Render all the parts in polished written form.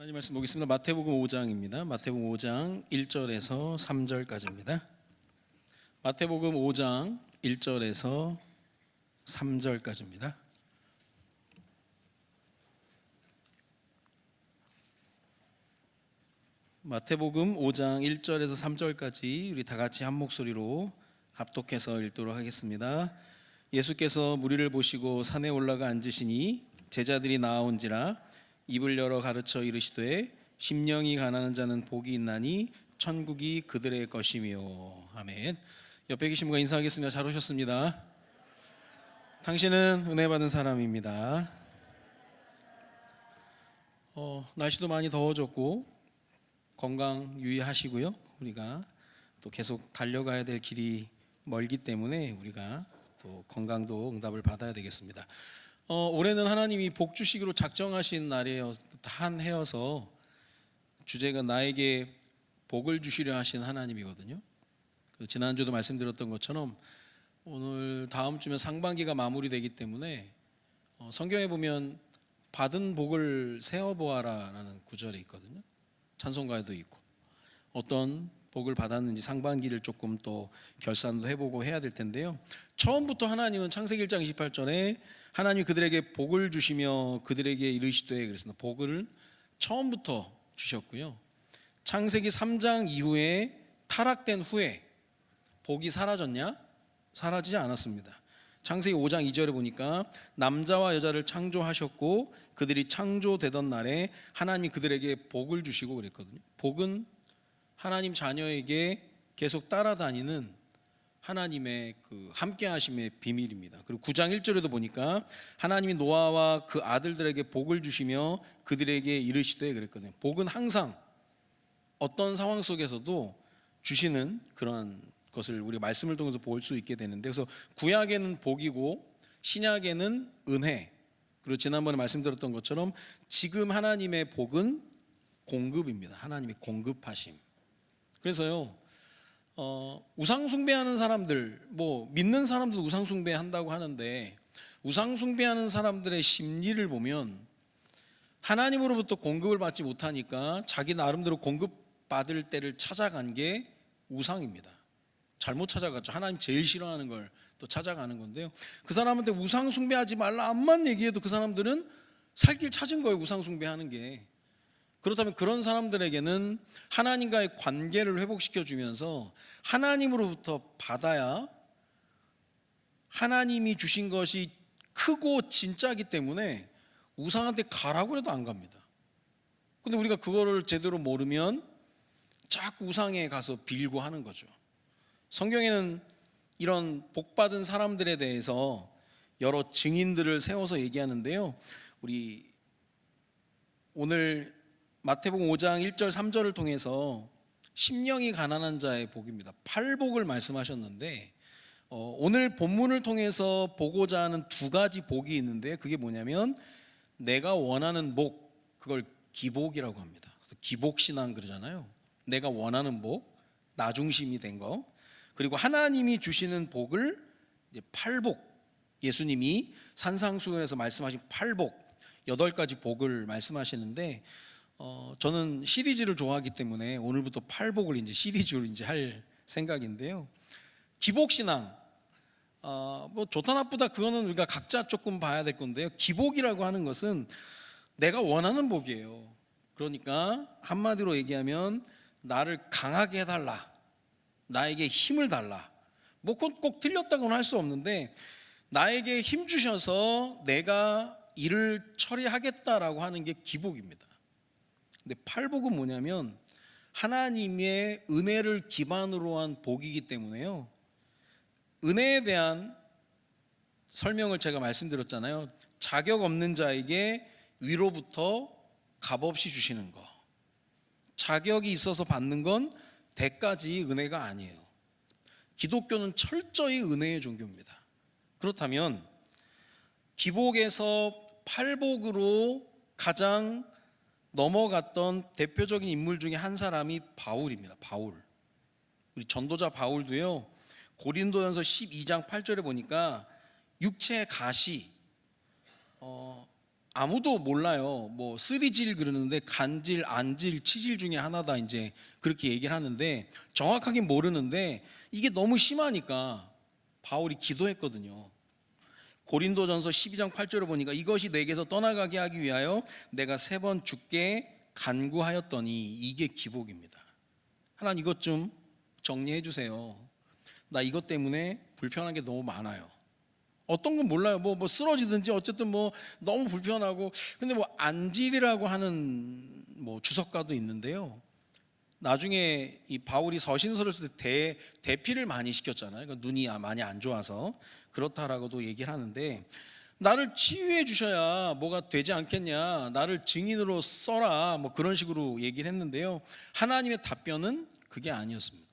하나님 말씀 보겠습니다. 마태복음 5장입니다. 마태복음 5장 1절에서 3절까지입니다. 마태복음 5장 1절에서 3절까지입니다. 마태복음 5장 1절에서 3절까지 우리 다 같이 한 목소리로 합독해서 읽도록 하겠습니다. 예수께서 무리를 보시고 산에 올라가 앉으시니 제자들이 나아온지라 입을 열어 가르쳐 이르시되 심령이 가난한 자는 복이 있나니 천국이 그들의 것이며. 아멘. 옆에 계신 분과 인사하겠습니다. 잘 오셨습니다. 당신은 은혜 받은 사람입니다. 날씨도 많이 더워졌고 건강 유의하시고요. 우리가 또 계속 달려가야 될 길이 멀기 때문에 우리가 또 건강도 응답을 받아야 되겠습니다. 올해는 하나님이 복 주시기로 작정하신 날이에요. 한 해여서 주제가 나에게 복을 주시려 하신 하나님이거든요. 지난주도 말씀드렸던 것처럼 오늘 다음 주면 상반기가 마무리되기 때문에 성경에 보면 받은 복을 세어보아라 라는 구절이 있거든요. 찬송가에도 있고 어떤 복을 받았는지 상반기를 조금 또 결산도 해보고 해야 될 텐데요. 처음부터 하나님은 창세기 1장 28절에 하나님이 그들에게 복을 주시며 그들에게 이르시되 그랬습니다. 복을 처음부터 주셨고요. 창세기 3장 이후에 타락된 후에 복이 사라졌냐? 사라지지 않았습니다. 창세기 5장 2절에 보니까 남자와 여자를 창조하셨고 그들이 창조되던 날에 하나님이 그들에게 복을 주시고 그랬거든요. 복은 하나님 자녀에게 계속 따라다니는 하나님의 그 함께하심의 비밀입니다. 그리고 9장 1절에도 보니까 하나님이 노아와 그 아들들에게 복을 주시며 그들에게 이르시되 그랬거든요. 복은 항상 어떤 상황 속에서도 주시는 그런 것을 우리가 말씀을 통해서 볼 수 있게 되는데, 그래서 구약에는 복이고 신약에는 은혜, 그리고 지난번에 말씀드렸던 것처럼 지금 하나님의 복은 공급입니다. 하나님의 공급하심. 그래서요, 우상 숭배하는 사람들, 믿는 사람도 우상 숭배한다고 하는데 우상 숭배하는 사람들의 심리를 보면 하나님으로부터 공급을 받지 못하니까 자기 나름대로 공급받을 때를 찾아간 게 우상입니다. 잘못 찾아갔죠. 하나님 제일 싫어하는 걸 또 찾아가는 건데요. 그 사람한테 우상 숭배하지 말라 암만 얘기해도 그 사람들은 살 길 찾은 거예요. 우상 숭배하는 게. 그렇다면 그런 사람들에게는 하나님과의 관계를 회복시켜 주면서 하나님으로부터 받아야 하나님이 주신 것이 크고 진짜이기 때문에 우상한테 가라고 해도 안 갑니다. 근데 우리가 그거를 제대로 모르면 자꾸 우상에 가서 빌고 하는 거죠. 성경에는 이런 복받은 사람들에 대해서 여러 증인들을 세워서 얘기하는데요. 우리 오늘 마태복음 5장 1절 3절을 통해서 심령이 가난한 자의 복입니다. 팔복을 말씀하셨는데 오늘 본문을 통해서 보고자 하는 두 가지 복이 있는데 그게 뭐냐면 내가 원하는 복, 그걸 기복이라고 합니다. 그래서 기복신앙 그러잖아요. 내가 원하는 복, 나 중심이 된 거. 그리고 하나님이 주시는 복을 이제 팔복, 예수님이 산상수훈에서 말씀하신 팔복, 8가지 복을 말씀하시는데 저는 시리즈를 좋아하기 때문에 오늘부터 팔복을 이제 시리즈로 이제 할 생각인데요. 기복신앙, 좋다 나쁘다 그거는 우리가 각자 조금 봐야 될 건데요. 기복이라고 하는 것은 내가 원하는 복이에요. 그러니까 한마디로 얘기하면 나를 강하게 해달라, 나에게 힘을 달라. 꼭 틀렸다고는 할 수 없는데 나에게 힘 주셔서 내가 일을 처리하겠다라고 하는 게 기복입니다. 근데 팔복은 뭐냐면 하나님의 은혜를 기반으로 한 복이기 때문에요. 은혜에 대한 설명을 제가 말씀드렸잖아요. 자격 없는 자에게 위로부터 값없이 주시는 거. 자격이 있어서 받는 건 대가지 은혜가 아니에요. 기독교는 철저히 은혜의 종교입니다. 그렇다면 기복에서 팔복으로 가장 넘어갔던 대표적인 인물 중에 한 사람이 바울입니다. 바울. 우리 전도자 바울도요. 고린도전서 12장 8절에 보니까 육체의 가시, 아무도 몰라요. 뭐 쓰리질 그러는데 간질, 안질, 치질 중에 하나다 이제 그렇게 얘기를 하는데 정확하게 모르는데 이게 너무 심하니까 바울이 기도했거든요. 고린도전서 12장 8절을 보니까 이것이 내게서 떠나가게 하기 위하여 내가 3번 주께 간구하였더니 이게 기복입니다. 하나님 이것 좀 정리해 주세요. 나 이것 때문에 불편한 게 너무 많아요. 어떤 건 몰라요. 뭐 쓰러지든지 어쨌든 뭐 너무 불편하고. 근데 뭐 안질이라고 하는 뭐 주석가도 있는데요. 나중에 이 바울이 서신서를 쓸 때 대피를 많이 시켰잖아요. 그러니까 눈이 많이 안 좋아서 그렇다라고도 얘기를 하는데, 나를 치유해 주셔야 뭐가 되지 않겠냐, 나를 증인으로 써라, 뭐 그런 식으로 얘기를 했는데요. 하나님의 답변은 그게 아니었습니다.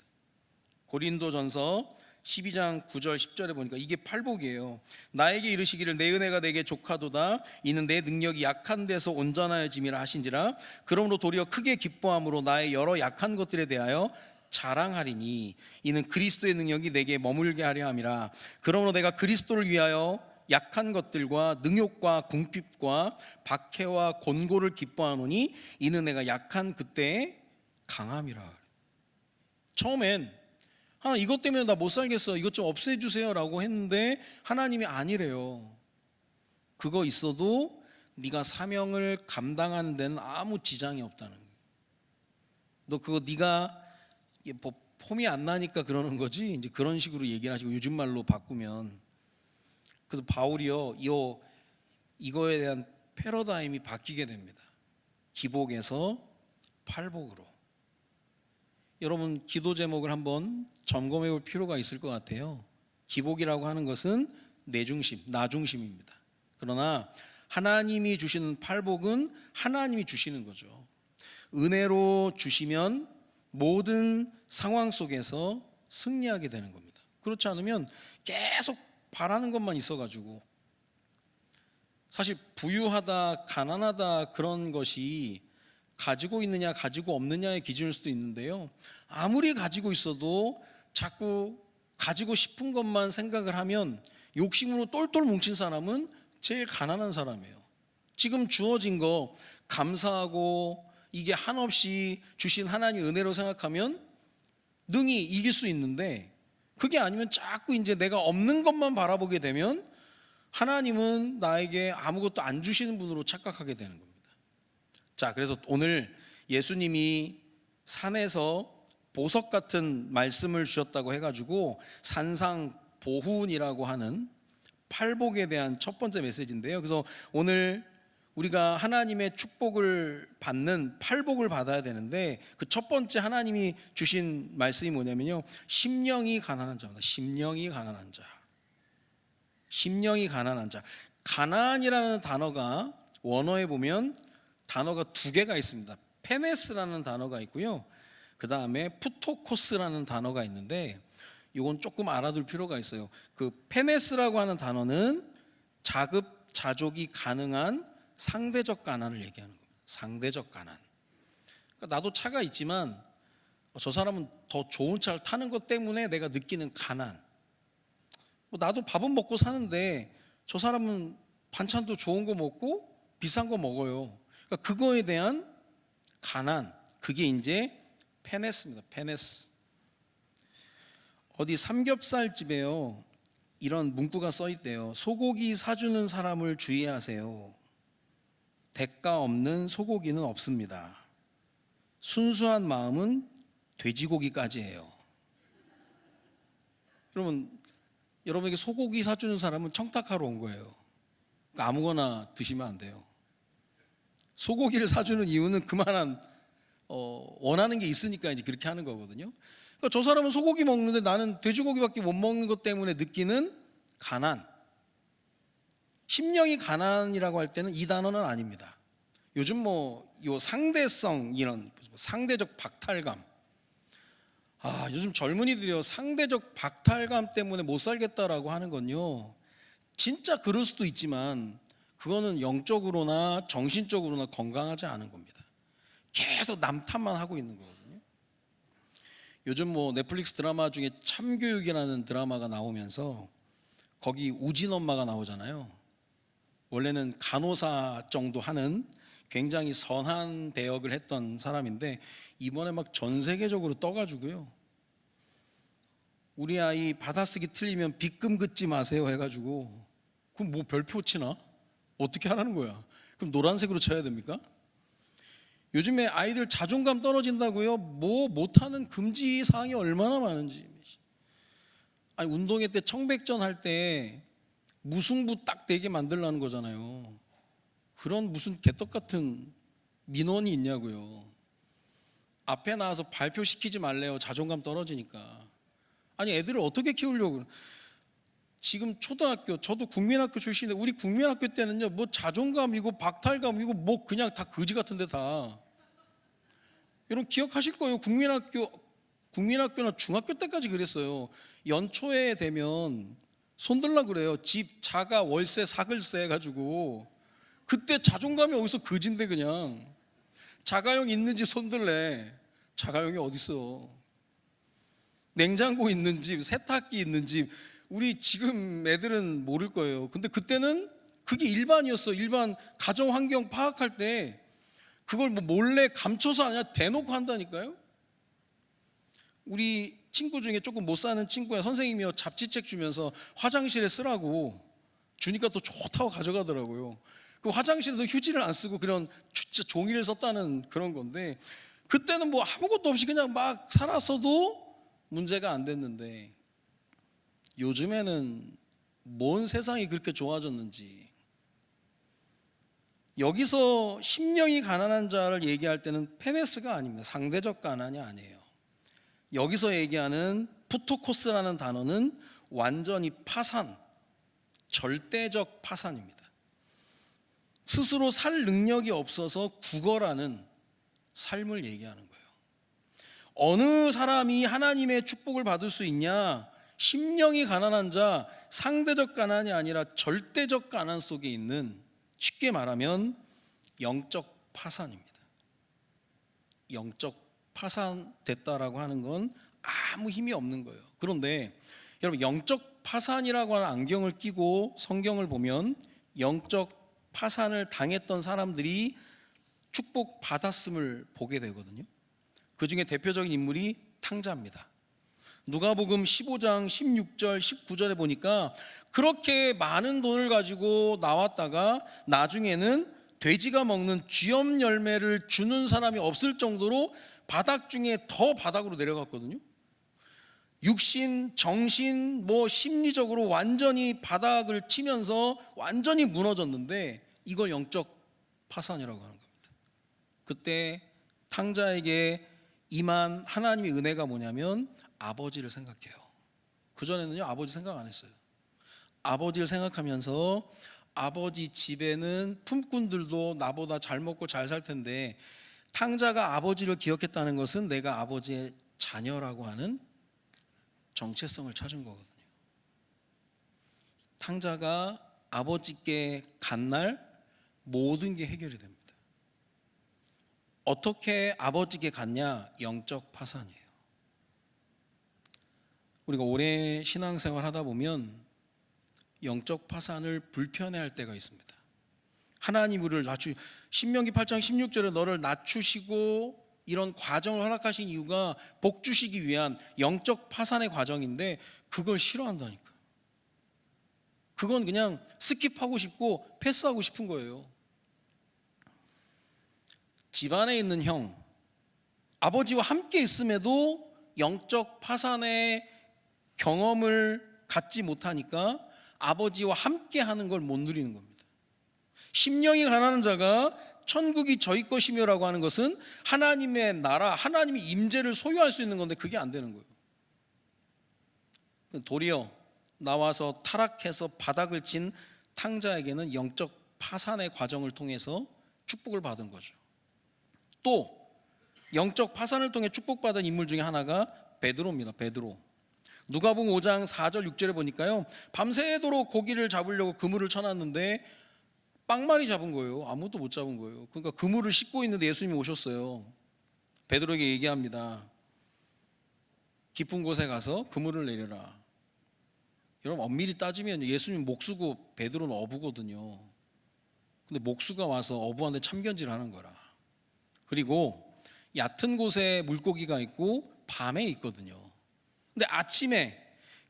고린도전서 12장 9절 10절에 보니까 이게 팔복이에요. 나에게 이르시기를 내 은혜가 내게 족하도다. 이는 내 능력이 약한 데서 온전하여짐이라 하신지라. 그러므로 도리어 크게 기뻐함으로 나의 여러 약한 것들에 대하여 자랑하리니 이는 그리스도의 능력이 내게 머물게 하려 함이라. 그러므로 내가 그리스도를 위하여 약한 것들과 능욕과 궁핍과 박해와 곤고를 기뻐하노니 이는 내가 약한 그때에 강함이라. 처음엔 하나님 이것 때문에 나 못 살겠어, 이것 좀 없애주세요 라고 했는데 하나님이 아니래요. 그거 있어도 네가 사명을 감당하는 데는 아무 지장이 없다는 거예요. 너 그거 네가 뭐 폼이 안 나니까 그러는 거지, 이제 그런 식으로 얘기를 하시고 요즘 말로 바꾸면. 그래서 바울이요 이거에 대한 패러다임이 바뀌게 됩니다. 기복에서 팔복으로. 여러분 기도 제목을 한번 점검해 볼 필요가 있을 것 같아요. 기복이라고 하는 것은 내 중심, 나 중심입니다. 그러나 하나님이 주시는 팔복은 하나님이 주시는 거죠. 은혜로 주시면 모든 상황 속에서 승리하게 되는 겁니다. 그렇지 않으면 계속 바라는 것만 있어가지고, 사실 부유하다 가난하다 그런 것이 가지고 있느냐 가지고 없느냐의 기준일 수도 있는데요, 아무리 가지고 있어도 자꾸 가지고 싶은 것만 생각을 하면 욕심으로 똘똘 뭉친 사람은 제일 가난한 사람이에요. 지금 주어진 거 감사하고 이게 한없이 주신 하나님 은혜로 생각하면 능히 이길 수 있는데, 그게 아니면 자꾸 이제 내가 없는 것만 바라보게 되면 하나님은 나에게 아무것도 안 주시는 분으로 착각하게 되는 겁니다. 자, 그래서 오늘 예수님이 산에서 보석 같은 말씀을 주셨다고 해가지고 산상보훈이라고 하는 팔복에 대한 첫 번째 메시지인데요. 그래서 오늘 우리가 하나님의 축복을 받는 팔복을 받아야 되는데, 그 첫 번째 하나님이 주신 말씀이 뭐냐면요, 심령이 가난한 자입니다. 심령이 가난한 자. 심령이 가난한 자. 가난이라는 단어가 원어에 보면 단어가 2개가 있습니다. 페네스라는 단어가 있고요, 그 다음에 푸토코스라는 단어가 있는데 이건 조금 알아둘 필요가 있어요. 그 페네스라고 하는 단어는 자급자족이 가능한 상대적 가난을 얘기하는 겁니다. 상대적 가난. 그러니까 나도 차가 있지만 저 사람은 더 좋은 차를 타는 것 때문에 내가 느끼는 가난. 나도 밥은 먹고 사는데 저 사람은 반찬도 좋은 거 먹고 비싼 거 먹어요. 그러니까 그거에 대한 가난, 그게 이제 페네스입니다. 페네스. 어디 삼겹살집에요 이런 문구가 써 있대요. 소고기 사주는 사람을 주의하세요. 대가 없는 소고기는 없습니다. 순수한 마음은 돼지고기까지예요. 여러분, 여러분에게 소고기 사주는 사람은 청탁하러 온 거예요. 그러니까 아무거나 드시면 안 돼요. 소고기를 사주는 이유는 그만한 원하는 게 있으니까 이제 그렇게 하는 거거든요. 그러니까 저 사람은 소고기 먹는데 나는 돼지고기밖에 못 먹는 것 때문에 느끼는 가난. 심령이 가난이라고 할 때는 이 단어는 아닙니다. 요즘 요 상대성, 이런 상대적 박탈감. 요즘 젊은이들이요 상대적 박탈감 때문에 못 살겠다라고 하는 건요, 진짜 그럴 수도 있지만 그거는 영적으로나 정신적으로나 건강하지 않은 겁니다. 계속 남 탓만 하고 있는 거거든요. 요즘 넷플릭스 드라마 중에 참교육이라는 드라마가 나오면서 거기 우진 엄마가 나오잖아요. 원래는 간호사 정도 하는 굉장히 선한 배역을 했던 사람인데 이번에 막 전 세계적으로 떠가지고요, 우리 아이 받아쓰기 틀리면 빗금 긋지 마세요 해가지고, 그럼 뭐 별표 치나? 어떻게 하라는 거야? 그럼 노란색으로 쳐야 됩니까? 요즘에 아이들 자존감 떨어진다고요? 뭐 못하는 금지 사항이 얼마나 많은지. 아니, 운동회 때 청백전 할 때 무승부 딱 되게 만들라는 거잖아요. 그런 무슨 개떡 같은 민원이 있냐고요. 앞에 나와서 발표시키지 말래요. 자존감 떨어지니까. 아니, 애들을 어떻게 키우려고. 지금 초등학교, 저도 국민학교 출신인데 우리 국민학교 때는요, 뭐 자존감이고 박탈감이고 뭐 그냥 다 거지 같은데 다. 여러분 기억하실 거예요. 국민학교나 중학교 때까지 그랬어요. 연초에 되면 손들라 그래요. 집, 자가, 월세, 사글세 해가지고. 그때 자존감이 어디서 거진데 그냥. 자가용 있는 집 손들래. 자가용이 어딨어. 냉장고 있는 집, 세탁기 있는 집. 우리 지금 애들은 모를 거예요. 근데 그때는 그게 일반이었어. 일반 가정 환경 파악할 때 그걸 뭐 몰래 감춰서 아니라 대놓고 한다니까요. 우리 친구 중에 조금 못 사는 친구야, 선생님이요 잡지책 주면서 화장실에 쓰라고 주니까 또 좋다고 가져가더라고요. 그 화장실에도 휴지를 안 쓰고 그런 진짜 종이를 썼다는 그런 건데, 그때는 뭐 아무것도 없이 그냥 막 살았어도 문제가 안 됐는데, 요즘에는 뭔 세상이 그렇게 좋아졌는지. 여기서 심령이 가난한 자를 얘기할 때는 페메스가 아닙니다. 상대적 가난이 아니에요. 여기서 얘기하는 푸토코스라는 단어는 완전히 파산, 절대적 파산입니다. 스스로 살 능력이 없어서 구걸하는 삶을 얘기하는 거예요. 어느 사람이 하나님의 축복을 받을 수 있냐? 심령이 가난한 자, 상대적 가난이 아니라 절대적 가난 속에 있는, 쉽게 말하면 영적 파산입니다. 영적 파산됐다라고 하는 건 아무 힘이 없는 거예요. 그런데 여러분, 영적 파산이라고 하는 안경을 끼고 성경을 보면 영적 파산을 당했던 사람들이 축복받았음을 보게 되거든요. 그 중에 대표적인 인물이 탕자입니다. 누가복음 15장 16절 19절에 보니까 그렇게 많은 돈을 가지고 나왔다가 나중에는 돼지가 먹는 쥐염 열매를 주는 사람이 없을 정도로 바닥 중에 더 바닥으로 내려갔거든요. 육신, 정신, 뭐 심리적으로 완전히 바닥을 치면서 완전히 무너졌는데, 이걸 영적 파산이라고 하는 겁니다. 그때 탕자에게 임한 하나님의 은혜가 뭐냐면 아버지를 생각해요. 그전에는요, 아버지 생각 안 했어요. 아버지를 생각하면서 아버지 집에는 품꾼들도 나보다 잘 먹고 잘 살 텐데, 탕자가 아버지를 기억했다는 것은 내가 아버지의 자녀라고 하는 정체성을 찾은 거거든요. 탕자가 아버지께 간 날 모든 게 해결이 됩니다. 어떻게 아버지께 갔냐? 영적 파산이에요. 우리가 오래 신앙생활 하다 보면 영적 파산을 불편해할 때가 있습니다. 하나님 우리를 신명기 8장 16절에 너를 낮추시고 이런 과정을 허락하신 이유가 복 주시기 위한 영적 파산의 과정인데, 그걸 싫어한다니까. 그건 그냥 스킵하고 싶고 패스하고 싶은 거예요. 집안에 있는 형, 아버지와 함께 있음에도 영적 파산의 경험을 갖지 못하니까 아버지와 함께 하는 걸 못 누리는 겁니다. 심령이 가난한 자가 천국이 저희 것이며라고 하는 것은 하나님의 나라, 하나님의 임재를 소유할 수 있는 건데 그게 안 되는 거예요. 도리어 나와서 타락해서 바닥을 친 탕자에게는 영적 파산의 과정을 통해서 축복을 받은 거죠. 또 영적 파산을 통해 축복받은 인물 중에 하나가 베드로입니다. 베드로. 누가복음 5장 4절 6절에 보니까요, 밤새도록 고기를 잡으려고 그물을 쳐놨는데 빵만이 잡은 거예요. 아무것도 못 잡은 거예요. 그러니까 그물을 씻고 있는데 예수님이 오셨어요. 베드로에게 얘기합니다. 깊은 곳에 가서 그물을 내려라. 여러분, 엄밀히 따지면 예수님 목 쓰고 베드로는 어부거든요. 근데 목수가 와서 어부한테 참견질을 하는 거라. 그리고 얕은 곳에 물고기가 있고 밤에 있거든요. 근데 아침에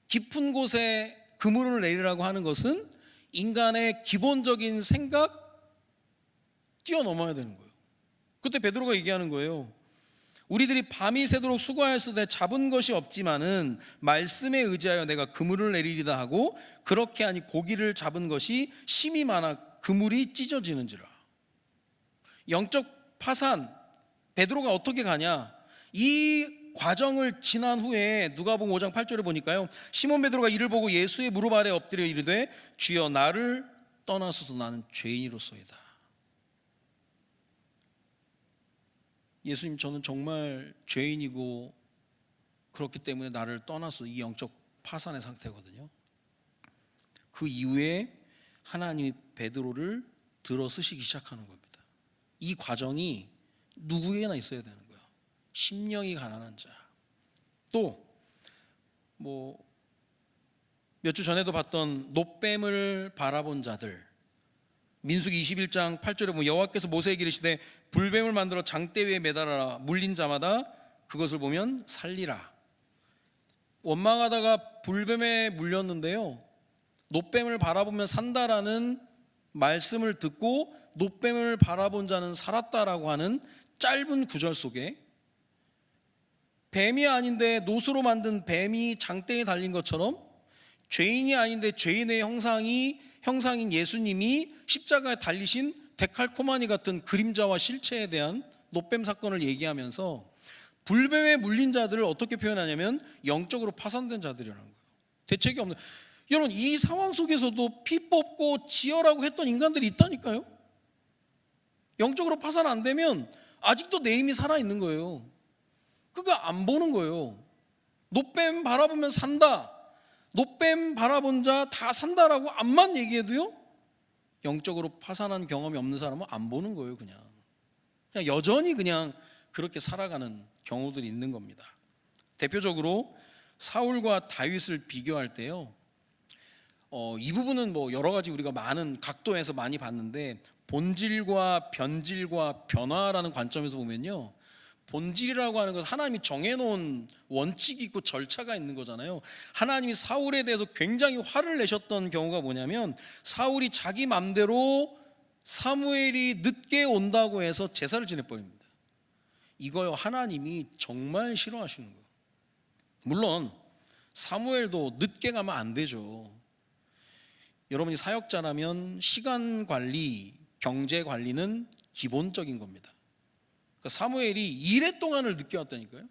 깊은 곳에 그물을 내리라고 하는 것은 인간의 기본적인 생각 뛰어넘어야 되는 거예요. 그때 베드로가 얘기하는 거예요. 우리들이 밤이 새도록 수고하였으되 잡은 것이 없지만은 말씀에 의지하여 내가 그물을 내리리다 하고 그렇게 하니 고기를 잡은 것이 심이 많아 그물이 찢어지는지라. 영적 파산, 베드로가 어떻게 가냐? 이 과정을 지난 후에 누가복음 5장 8절에 보니까요, 시몬 베드로가 이를 보고 예수의 무릎 아래 엎드려 이르되 주여 나를 떠나소서 나는 죄인이로소이다. 예수님, 저는 정말 죄인이고 그렇기 때문에 나를 떠나서 이 영적 파산의 상태거든요. 그 이후에 하나님이 베드로를 들어 쓰시기 시작하는 겁니다. 이 과정이 누구에게나 있어야 되는 거예요. 심령이 가난한 자. 또 몇 주 전에도 봤던 놋뱀을 바라본 자들. 민수기 21장 8절에 보면 여호와께서 모세에게 이르시되 불뱀을 만들어 장대 위에 매달아라. 물린 자마다 그것을 보면 살리라. 원망하다가 불뱀에 물렸는데요, 놋뱀을 바라보면 산다라는 말씀을 듣고 놋뱀을 바라본 자는 살았다라고 하는 짧은 구절 속에 뱀이 아닌데 놋으로 만든 뱀이 장대에 달린 것처럼 죄인이 아닌데 죄인의 형상인 예수님이 십자가에 달리신 데칼코마니 같은 그림자와 실체에 대한 놋뱀 사건을 얘기하면서 불뱀에 물린 자들을 어떻게 표현하냐면 영적으로 파산된 자들이라는 거예요. 대책이 없는. 여러분, 이 상황 속에서도 피 뽑고 지어라고 했던 인간들이 있다니까요. 영적으로 파산 안 되면 아직도 내 힘이 살아있는 거예요. 그가 안 보는 거예요. 놋뱀 바라보면 산다, 놋뱀 바라본 자 다 산다라고 앞만 얘기해도요, 영적으로 파산한 경험이 없는 사람은 안 보는 거예요. 그냥 여전히 그냥 그렇게 살아가는 경우들이 있는 겁니다. 대표적으로 사울과 다윗을 비교할 때요, 이 부분은 여러 가지 우리가 많은 각도에서 많이 봤는데, 본질과 변질과 변화라는 관점에서 보면요, 본질이라고 하는 것은 하나님이 정해놓은 원칙이 있고 절차가 있는 거잖아요. 하나님이 사울에 대해서 굉장히 화를 내셨던 경우가 뭐냐면, 사울이 자기 맘대로 사무엘이 늦게 온다고 해서 제사를 지내버립니다. 이거요, 하나님이 정말 싫어하시는 거예요. 물론 사무엘도 늦게 가면 안 되죠. 여러분이 사역자라면 시간 관리, 경제 관리는 기본적인 겁니다. 그러니까 사무엘이 2회 동안을 늦게 왔다니까요.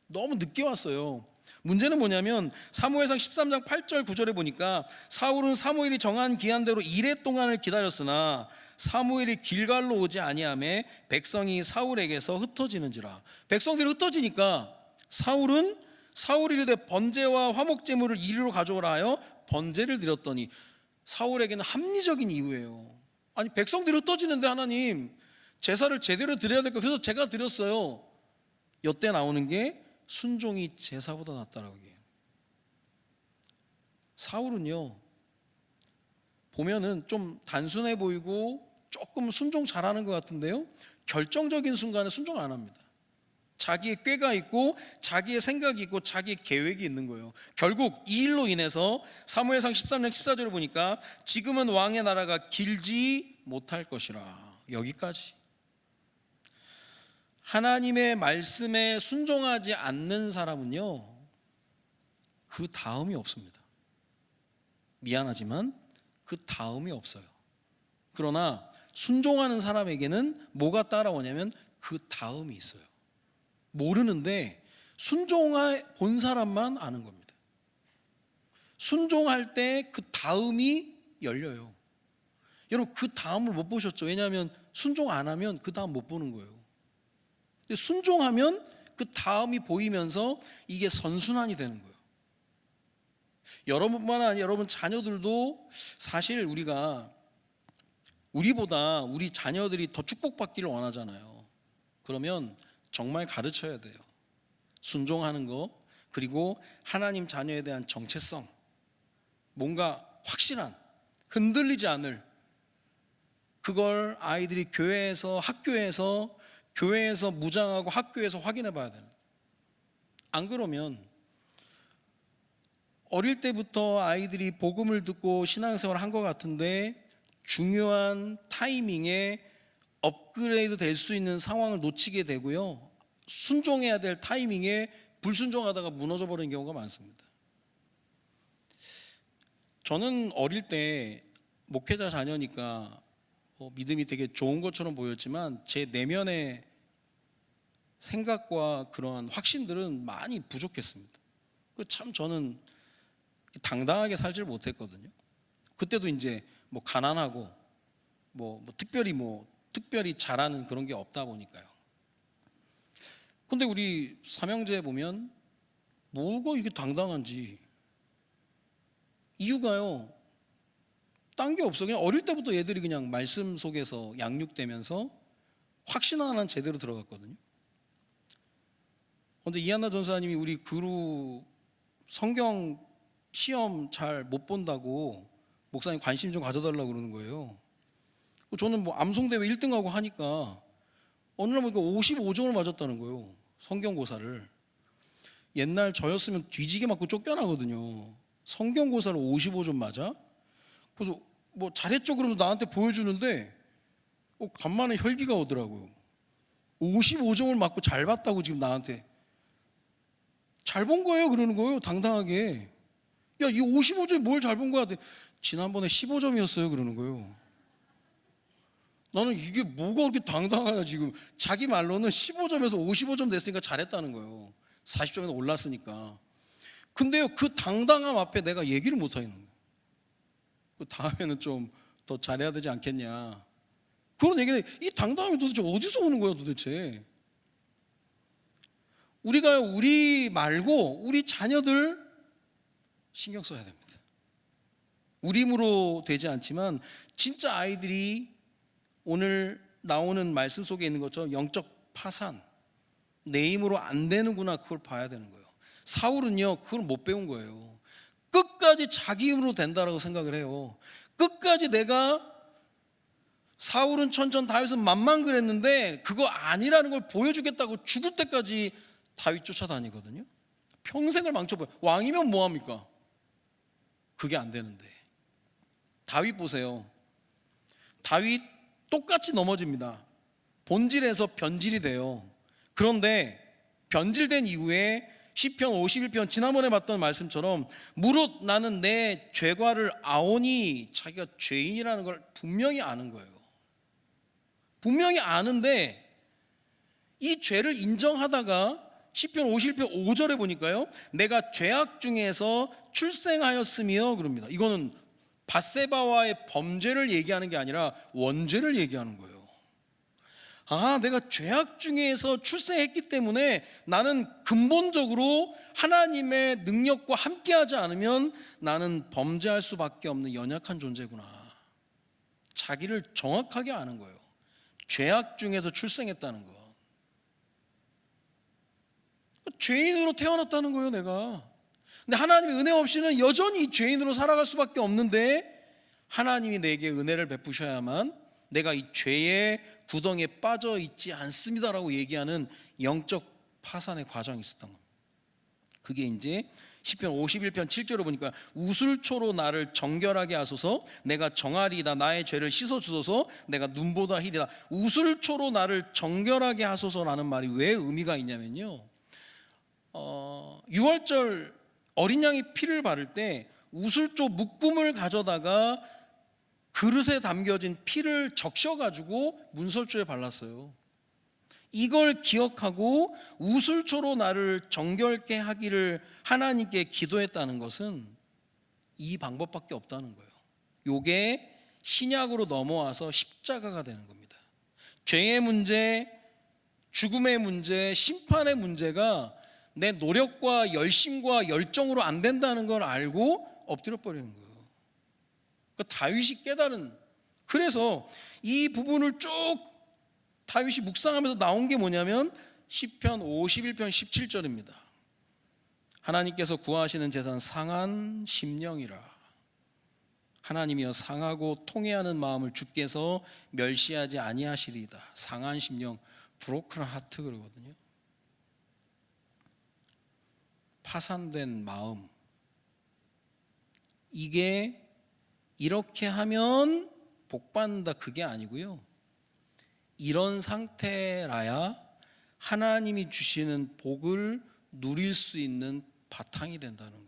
너무 늦게 왔어요. 문제는 뭐냐면 사무엘상 13장 8절 9절에 보니까 사울은 사무엘이 정한 기한대로 2회 동안을 기다렸으나 사무엘이 길갈로 오지 아니하매 백성이 사울에게서 흩어지는지라. 백성들이 흩어지니까 사울이 이르되 번제와 화목제물을 이리로 가져오라 하여 번제를 드렸더니, 사울에게는 합리적인 이유예요. 아니, 백성들이 흩어지는데 하나님 제사를 제대로 드려야 될 거, 그래서 제가 드렸어요. 이때 나오는 게 순종이 제사보다 낫다라고 얘기해요. 사울은요, 보면은 좀 단순해 보이고 조금 순종 잘하는 것 같은데요, 결정적인 순간에 순종 안 합니다. 자기의 꾀가 있고 자기의 생각이 있고 자기의 계획이 있는 거예요. 결국 이 일로 인해서 사무엘상 13장 14절을 보니까 지금은 왕의 나라가 길지 못할 것이라. 여기까지. 하나님의 말씀에 순종하지 않는 사람은요, 그 다음이 없습니다. 미안하지만 그 다음이 없어요. 그러나 순종하는 사람에게는 뭐가 따라오냐면 그 다음이 있어요. 모르는데 순종해 본 사람만 아는 겁니다. 순종할 때 그 다음이 열려요. 여러분, 그 다음을 못 보셨죠? 왜냐하면 순종 안 하면 그 다음 못 보는 거예요. 근데 순종하면 그 다음이 보이면서 이게 선순환이 되는 거예요. 여러분뿐만 아니라 여러분 자녀들도 사실 우리보다 우리 자녀들이 더 축복받기를 원하잖아요. 그러면 정말 가르쳐야 돼요. 순종하는 거, 그리고 하나님 자녀에 대한 정체성, 뭔가 확실한, 흔들리지 않을 그걸 아이들이 교회에서, 학교에서, 교회에서 무장하고 학교에서 확인해 봐야 되는. 안 그러면 어릴 때부터 아이들이 복음을 듣고 신앙생활을 한 것 같은데 중요한 타이밍에 업그레이드 될 수 있는 상황을 놓치게 되고요, 순종해야 될 타이밍에 불순종하다가 무너져 버리는 경우가 많습니다. 저는 어릴 때 목회자 자녀니까 믿음이 되게 좋은 것처럼 보였지만 제 내면의 생각과 그런 확신들은 많이 부족했습니다. 참 저는 당당하게 살지를 못했거든요. 그때도 이제 가난하고 특별히 잘하는 그런 게 없다 보니까요. 근데 우리 삼형제 보면 뭐가 이게 당당한지 이유가요, 딴 게 없어. 그냥 어릴 때부터 얘들이 그냥 말씀 속에서 양육되면서 확신 하나는 제대로 들어갔거든요. 근데 이한나 전사님이 우리 그루 성경 시험 잘 못 본다고 목사님 관심 좀 가져달라고 그러는 거예요. 저는 암송대회 1등하고 하니까 어느 날 보니까 55점을 맞았다는 거예요, 성경고사를. 옛날 저였으면 뒤지게 맞고 쫓겨나거든요. 성경고사를 55점 맞아? 그래서 잘했죠 그러면서 나한테 보여주는데 간만에 혈기가 오더라고요. 55점을 맞고 잘 봤다고 지금 나한테. 잘 본 거예요 그러는 거예요, 당당하게. 야, 이 55점이 뭘 잘 본 거야? 지난번에 15점이었어요 그러는 거예요. 나는 이게 뭐가 그렇게 당당하냐, 지금 자기 말로는 15점에서 55점 됐으니까 잘했다는 거예요. 40점에서 올랐으니까. 근데요, 그 당당함 앞에 내가 얘기를 못 하겠는 거예요. 다음에는 좀 더 잘해야 되지 않겠냐, 그런 얘기는. 이 당당함이 도대체 어디서 오는 거예요 도대체? 우리가 우리 말고 우리 자녀들 신경 써야 됩니다. 우리 힘으로 되지 않지만 진짜 아이들이 오늘 나오는 말씀 속에 있는 것처럼 영적 파산, 내 힘으로 안 되는구나, 그걸 봐야 되는 거예요. 사울은요 그걸 못 배운 거예요. 끝까지 자기 힘으로 된다라고 생각을 해요. 끝까지 내가, 사울은 천천, 다윗은 만만 그랬는데 그거 아니라는 걸 보여주겠다고 죽을 때까지 다윗 쫓아다니거든요. 평생을 망쳐버려. 왕이면 뭐합니까? 그게 안 되는데. 다윗 보세요. 다윗 똑같이 넘어집니다. 본질에서 변질이 돼요. 그런데 변질된 이후에 시편 51편, 지난번에 봤던 말씀처럼 무릇 나는 내 죄과를 아오니, 자기가 죄인이라는 걸 분명히 아는 거예요. 분명히 아는데 이 죄를 인정하다가 시편 51편 5절에 보니까요, 내가 죄악 중에서 출생하였으며 그럽니다. 이거는 밧세바와의 범죄를 얘기하는 게 아니라 원죄를 얘기하는 거예요. 내가 죄악 중에서 출생했기 때문에 나는 근본적으로 하나님의 능력과 함께하지 않으면 나는 범죄할 수밖에 없는 연약한 존재구나. 자기를 정확하게 아는 거예요. 죄악 중에서 출생했다는 거. 죄인으로 태어났다는 거예요 내가. 근데 하나님의 은혜 없이는 여전히 죄인으로 살아갈 수밖에 없는데, 하나님이 내게 은혜를 베푸셔야만 내가 이 죄의 구덩이에 빠져 있지 않습니다라고 얘기하는 영적 파산의 과정이 있었던 겁니다. 그게 이제 시편 51편 7절을 보니까 우슬초로 나를 정결하게 하소서, 내가 정하리이다. 나의 죄를 씻어주소서, 내가 눈보다 희리다. 우슬초로 나를 정결하게 하소서라는 말이 왜 의미가 있냐면요, 6월절 어린 양이 피를 바를 때 우슬초 묶음을 가져다가 그릇에 담겨진 피를 적셔가지고 문설주에 발랐어요. 이걸 기억하고 우슬초로 나를 정결케 하기를 하나님께 기도했다는 것은 이 방법밖에 없다는 거예요. 요게 신약으로 넘어와서 십자가가 되는 겁니다. 죄의 문제, 죽음의 문제, 심판의 문제가 내 노력과 열심과 열정으로 안 된다는 걸 알고 엎드려 버리는 거예요. 그러니까 다윗이 깨달은, 그래서 이 부분을 쭉 다윗이 묵상하면서 나온 게 뭐냐면 시편 51편 17절입니다. 하나님께서 구하시는 재산 상한 심령이라. 하나님이여 상하고 통회하는 마음을 주께서 멸시하지 아니하시리이다. 상한 심령, 브로큰 하트 그러거든요. 파산된 마음. 이게 이렇게 하면 복받는다 그게 아니고요. 이런 상태라야 하나님이 주시는 복을 누릴 수 있는 바탕이 된다는 거예요.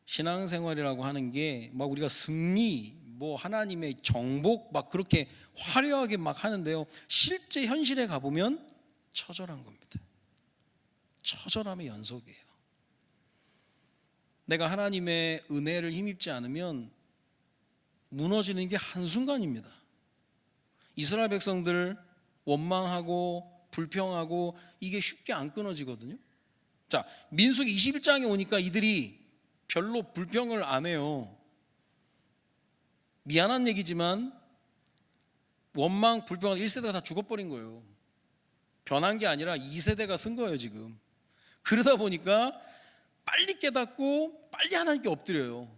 신앙생활이라고 하는 게 막 우리가 승리, 뭐 하나님의 정복 막 그렇게 화려하게 막 하는데요. 실제 현실에 가보면 처절한 겁니다. 처절함의 연속이에요. 내가 하나님의 은혜를 힘입지 않으면 무너지는 게 한순간입니다. 이스라엘 백성들 원망하고 불평하고 이게 쉽게 안 끊어지거든요. 자, 민수기 21장에 오니까 이들이 별로 불평을 안 해요. 미안한 얘기지만 원망, 불평한 1세대가 다 죽어버린 거예요. 변한 게 아니라 2세대가 쓴 거예요 지금. 그러다 보니까 빨리 깨닫고 빨리 하나님께 엎드려요.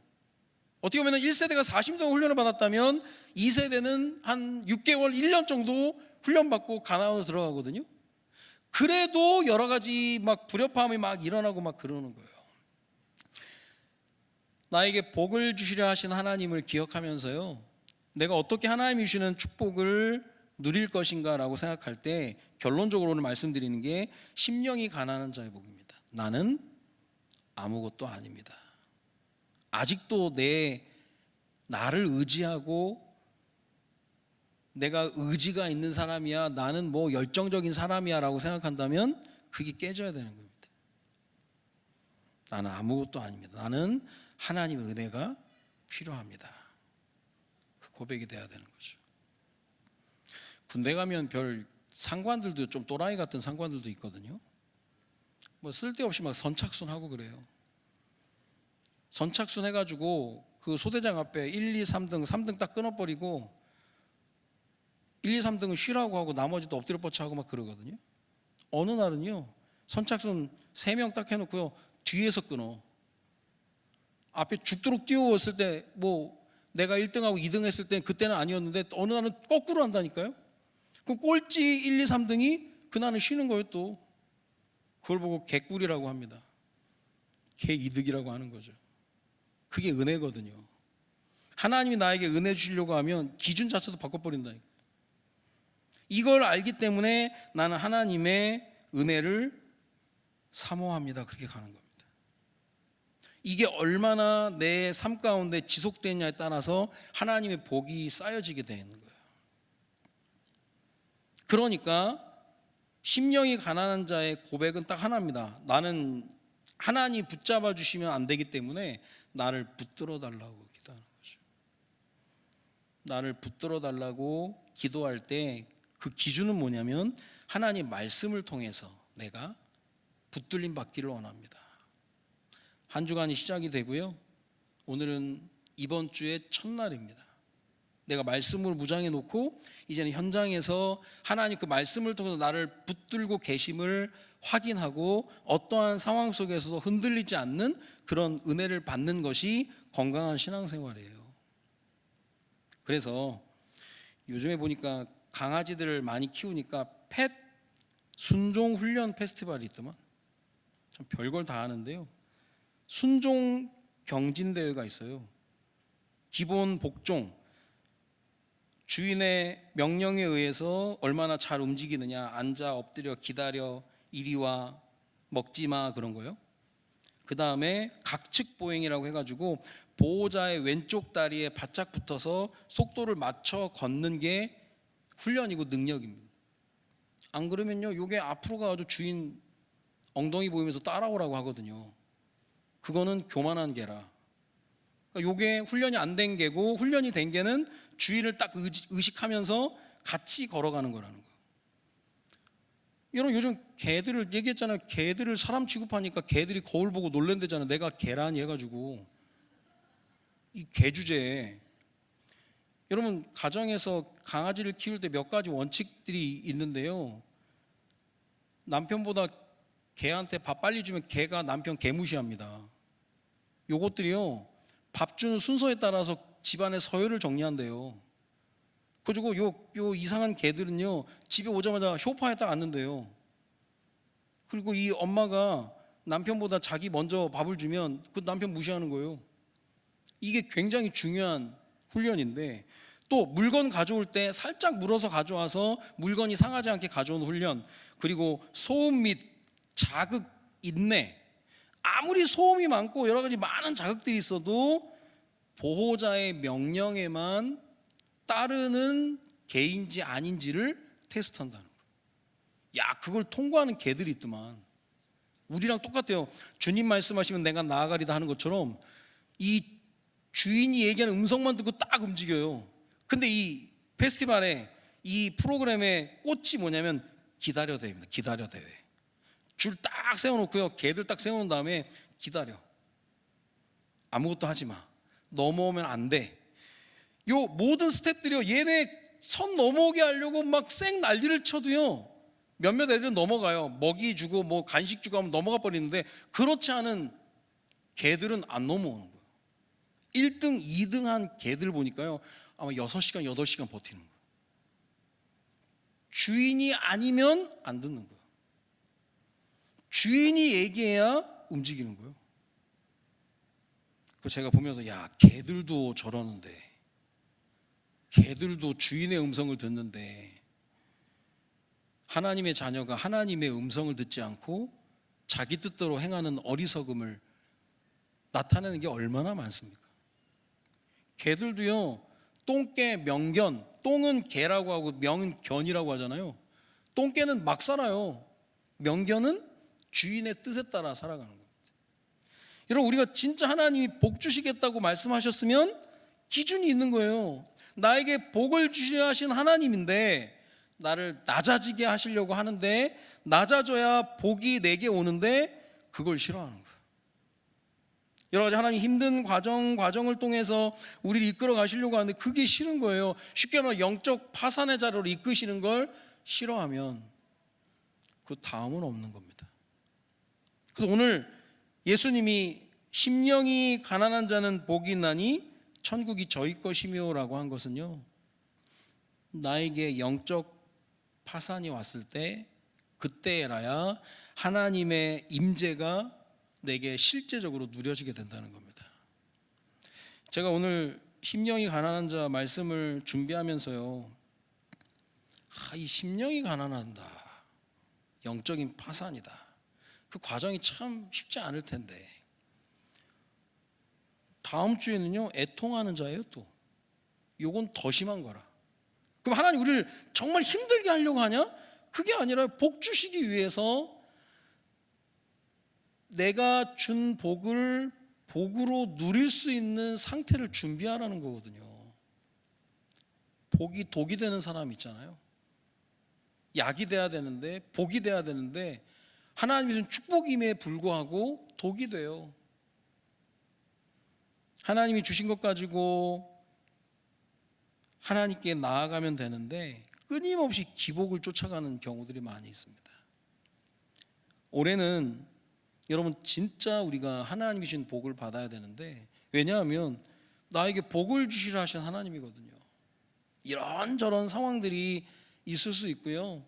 어떻게 보면 1세대가 40년 훈련을 받았다면 2세대는 한 6개월, 1년 정도 훈련받고 가나안으로 들어가거든요. 그래도 여러 가지 막 불협화음이 막 일어나고 막 그러는 거예요. 나에게 복을 주시려 하신 하나님을 기억하면서요, 내가 어떻게 하나님이 주시는 축복을 누릴 것인가 라고 생각할 때 결론적으로 오늘 말씀드리는 게 심령이 가난한 자의 복입니다. 나는 아무것도 아닙니다. 아직도 나를 의지하고 내가 의지가 있는 사람이야, 나는 뭐 열정적인 사람이야 라고 생각한다면 그게 깨져야 되는 겁니다. 나는 아무것도 아닙니다. 나는 하나님의 은혜가 필요합니다. 그 고백이 돼야 되는 거죠. 군대 가면 별 상관들도 좀 또라이 같은 상관들도 있거든요. 뭐 쓸데없이 막 선착순 하고 그래요. 선착순 해가지고 그 소대장 앞에 1, 2, 3등, 3등 딱 끊어버리고 1, 2, 3등은 쉬라고 하고 나머지도 엎드려 뻗쳐하고 막 그러거든요. 어느 날은요, 선착순 3명 딱 해놓고요, 뒤에서 끊어. 앞에 죽도록 뛰어왔을 때 뭐 내가 1등하고 2등 했을 때 그때는 아니었는데 어느 날은 거꾸로 한다니까요. 그 꼴찌 1, 2, 3등이 그날은 쉬는 거예요 또. 그걸 보고 개꿀이라고 합니다. 개이득이라고 하는 거죠. 그게 은혜거든요. 하나님이 나에게 은혜 주시려고 하면 기준 자체도 바꿔버린다니까요. 이걸 알기 때문에 나는 하나님의 은혜를 사모합니다. 그렇게 가는 겁니다. 이게 얼마나 내 삶 가운데 지속되느냐에 따라서 하나님의 복이 쌓여지게 되는 거예요. 그러니까 심령이 가난한 자의 고백은 딱 하나입니다. 나는 하나님 붙잡아 주시면 안 되기 때문에 나를 붙들어 달라고 기도하는 거죠. 나를 붙들어 달라고 기도할 때 그 기준은 뭐냐면 하나님 말씀을 통해서 내가 붙들림 받기를 원합니다. 한 주간이 시작이 되고요, 오늘은 이번 주의 첫날입니다. 내가 말씀을 무장해 놓고 이제는 현장에서 하나님 그 말씀을 통해서 나를 붙들고 계심을 확인하고 어떠한 상황 속에서도 흔들리지 않는 그런 은혜를 받는 것이 건강한 신앙생활이에요. 그래서 요즘에 보니까 강아지들을 많이 키우니까 펫 순종 훈련 페스티벌이 있더만. 참 별걸 다 하는데요, 순종 경진대회가 있어요. 기본 복종, 주인의 명령에 의해서 얼마나 잘 움직이느냐, 앉아 엎드려 기다려 이리 와 먹지 마 그런 거요. 그 다음에 각측 보행이라고 해가지고 보호자의 왼쪽 다리에 바짝 붙어서 속도를 맞춰 걷는 게 훈련이고 능력입니다. 안 그러면요, 요게 앞으로 가가지고 주인 엉덩이 보이면서 따라오라고 하거든요. 그거는 교만한 개라. 그러니까 요게 훈련이 안 된 개고, 훈련이 된 개는 주인을 딱 의식하면서 같이 걸어가는 거라는 거예요. 여러분, 요즘 개들을 얘기했잖아요. 개들을 사람 취급하니까 개들이 거울 보고 놀랜대잖아요. 내가 개라니 해가지고. 이 개 주제에 여러분, 가정에서 강아지를 키울 때 몇 가지 원칙들이 있는데요, 남편보다 개한테 밥 빨리 주면 개가 남편 개무시합니다. 요것들이요, 밥 주는 순서에 따라서 집안의 서열을 정리한대요. 그리고 요 이상한 개들은요, 집에 오자마자 소파에 딱 앉는데요. 그리고 이 엄마가 남편보다 자기 먼저 밥을 주면 그 남편 무시하는 거예요. 이게 굉장히 중요한 훈련인데, 또 물건 가져올 때 살짝 물어서 가져와서 물건이 상하지 않게 가져오는 훈련, 그리고 소음 및 자극, 인내. 아무리 소음이 많고 여러 가지 많은 자극들이 있어도 보호자의 명령에만 따르는 개인지 아닌지를 테스트한다는 거예요. 야, 그걸 통과하는 개들이 있더만. 우리랑 똑같아요. 주님 말씀하시면 내가 나아가리다 하는 것처럼 이 주인이 얘기하는 음성만 듣고 딱 움직여요. 근데 이 페스티벌에, 이 프로그램의 꽃이 뭐냐면 기다려 대회입니다. 기다려 대회. 줄 딱 세워놓고요, 개들 딱 세워놓은 다음에 기다려. 아무것도 하지 마. 넘어오면 안 돼. 요 모든 스태프들이요, 얘네 선 넘어오게 하려고 막 쌩 난리를 쳐도요, 몇몇 애들은 넘어가요. 먹이 주고 뭐 간식 주고 하면 넘어가 버리는데, 그렇지 않은 개들은 안 넘어오는 거예요. 1등, 2등 한 개들 보니까요, 아마 6시간, 8시간 버티는 거예요. 주인이 아니면 안 듣는 거예요. 주인이 얘기해야 움직이는 거예요. 그 제가 보면서, 야, 개들도 저러는데, 개들도 주인의 음성을 듣는데, 하나님의 자녀가 하나님의 음성을 듣지 않고 자기 뜻대로 행하는 어리석음을 나타내는 게 얼마나 많습니까? 개들도요, 똥개, 명견, 똥은 개라고 하고 명은 견이라고 하잖아요. 똥개는 막 살아요. 명견은 주인의 뜻에 따라 살아가는 겁니다. 여러분, 우리가 진짜 하나님이 복 주시겠다고 말씀하셨으면 기준이 있는 거예요. 나에게 복을 주셔야 하신 하나님인데 나를 낮아지게 하시려고 하는데, 낮아져야 복이 내게 오는데 그걸 싫어하는 거예요. 여러 가지 하나님 힘든 과정을 통해서 우리를 이끌어 가시려고 하는데 그게 싫은 거예요. 쉽게 말하면 영적 파산의 자료로 이끄시는 걸 싫어하면 그 다음은 없는 겁니다. 그래서 오늘 예수님이 심령이 가난한 자는 복이 있나니 천국이 저희 것이며라고 한 것은요, 나에게 영적 파산이 왔을 때, 그때라야 하나님의 임재가 내게 실제적으로 누려지게 된다는 겁니다. 제가 오늘 심령이 가난한 자 말씀을 준비하면서요, 이 심령이 가난한다, 영적인 파산이다, 그 과정이 참 쉽지 않을 텐데, 다음 주에는요, 애통하는 자예요. 또 요건 더 심한 거라. 그럼 하나님 우리를 정말 힘들게 하려고 하냐? 그게 아니라 복 주시기 위해서 내가 준 복을 복으로 누릴 수 있는 상태를 준비하라는 거거든요. 복이 독이 되는 사람 있잖아요. 약이 돼야 되는데, 복이 돼야 되는데, 하나님이 준 축복임에 불구하고 독이 돼요. 하나님이 주신 것 가지고 하나님께 나아가면 되는데 끊임없이 기복을 쫓아가는 경우들이 많이 있습니다. 올해는 여러분 진짜 우리가 하나님이 주신 복을 받아야 되는데, 왜냐하면 나에게 복을 주시라 하신 하나님이거든요. 이런저런 상황들이 있을 수 있고요,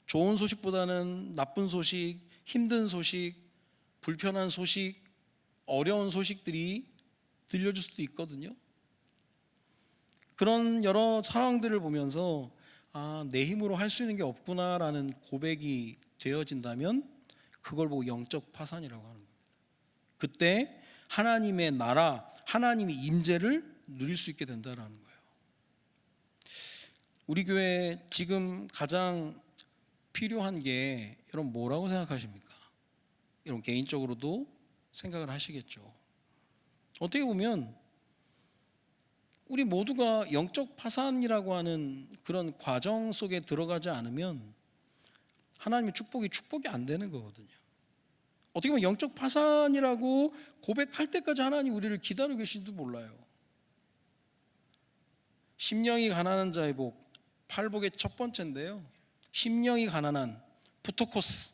좋은 소식보다는 나쁜 소식, 힘든 소식, 불편한 소식, 어려운 소식들이 들려줄 수도 있거든요. 그런 여러 상황들을 보면서 내 힘으로 할 수 있는 게 없구나라는 고백이 되어진다면 그걸 보고 영적 파산이라고 하는 겁니다. 그때 하나님의 나라, 하나님의 임재를 누릴 수 있게 된다는 거예요. 우리 교회 지금 가장 필요한 게 여러분 뭐라고 생각하십니까? 여러분 개인적으로도 생각을 하시겠죠. 어떻게 보면 우리 모두가 영적 파산이라고 하는 그런 과정 속에 들어가지 않으면 하나님의 축복이 안 되는 거거든요. 어떻게 보면 영적 파산이라고 고백할 때까지 하나님 우리를 기다리고 계신지도 몰라요. 심령이 가난한 자의 복, 팔복의 첫 번째인데요, 심령이 가난한 부토코스,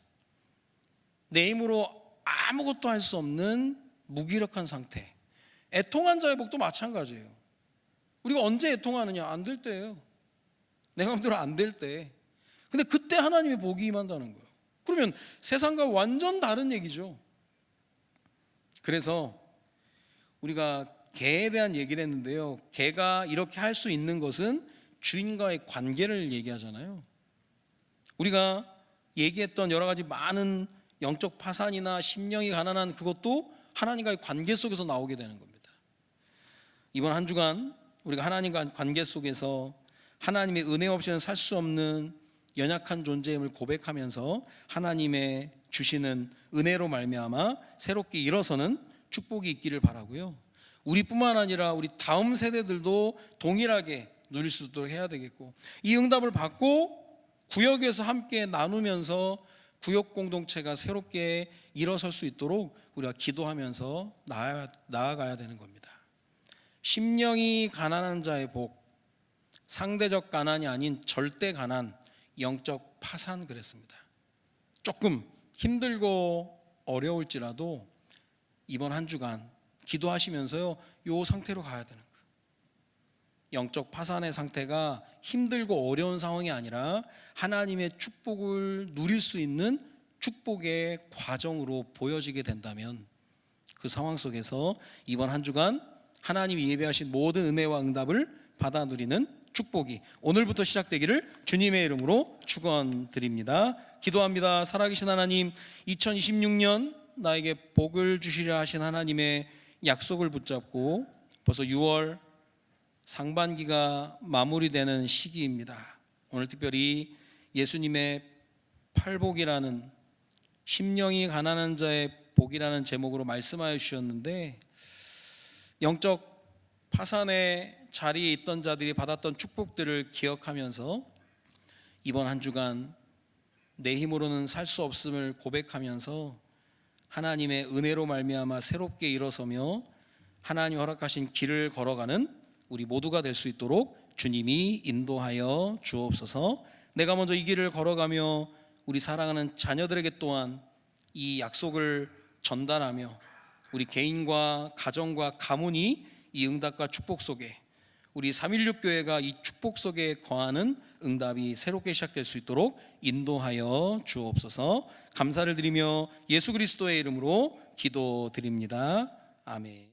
내 힘으로 아무것도 할 수 없는 무기력한 상태, 애통한 자의 복도 마찬가지예요. 우리가 언제 애통하느냐? 안 될 때예요. 내 마음대로 안 될 때. 근데 그때 하나님의 복이 임한다는 거예요. 그러면 세상과 완전 다른 얘기죠. 그래서 우리가 개에 대한 얘기를 했는데요, 개가 이렇게 할 수 있는 것은 주인과의 관계를 얘기하잖아요. 우리가 얘기했던 여러 가지 많은 영적 파산이나 심령이 가난한 그것도 하나님과의 관계 속에서 나오게 되는 겁니다. 이번 한 주간 우리가 하나님과 관계 속에서 하나님의 은혜 없이는 살 수 없는 연약한 존재임을 고백하면서 하나님의 주시는 은혜로 말미암아 새롭게 일어서는 축복이 있기를 바라고요. 우리뿐만 아니라 우리 다음 세대들도 동일하게 누릴 수 있도록 해야 되겠고, 이 응답을 받고 구역에서 함께 나누면서 구역 공동체가 새롭게 일어설 수 있도록 우리가 기도하면서 나아가야 되는 겁니다. 심령이 가난한 자의 복, 상대적 가난이 아닌 절대 가난, 영적 파산 그랬습니다. 조금 힘들고 어려울지라도 이번 한 주간 기도하시면서요, 요 상태로 가야 되는 거예요. 영적 파산의 상태가 힘들고 어려운 상황이 아니라 하나님의 축복을 누릴 수 있는 축복의 과정으로 보여지게 된다면 그 상황 속에서 이번 한 주간 하나님이 예배하신 모든 은혜와 응답을 받아 누리는 축복이 오늘부터 시작되기를 주님의 이름으로 축원드립니다. 기도합니다. 살아계신 하나님, 2026년 나에게 복을 주시려 하신 하나님의 약속을 붙잡고 벌써 6월 상반기가 마무리되는 시기입니다. 오늘 특별히 예수님의 팔복이라는, 심령이 가난한 자의 복이라는 제목으로 말씀하여 주셨는데, 영적 파산의 자리에 있던 자들이 받았던 축복들을 기억하면서 이번 한 주간 내 힘으로는 살 수 없음을 고백하면서 하나님의 은혜로 말미암아 새롭게 일어서며 하나님 허락하신 길을 걸어가는 우리 모두가 될 수 있도록 주님이 인도하여 주옵소서. 내가 먼저 이 길을 걸어가며 우리 사랑하는 자녀들에게 또한 이 약속을 전달하며 우리 개인과 가정과 가문이 이 응답과 축복 속에, 우리 316 교회가 이 축복 속에 거하는 응답이 새롭게 시작될 수 있도록 인도하여 주옵소서. 감사를 드리며 예수 그리스도의 이름으로 기도드립니다. 아멘.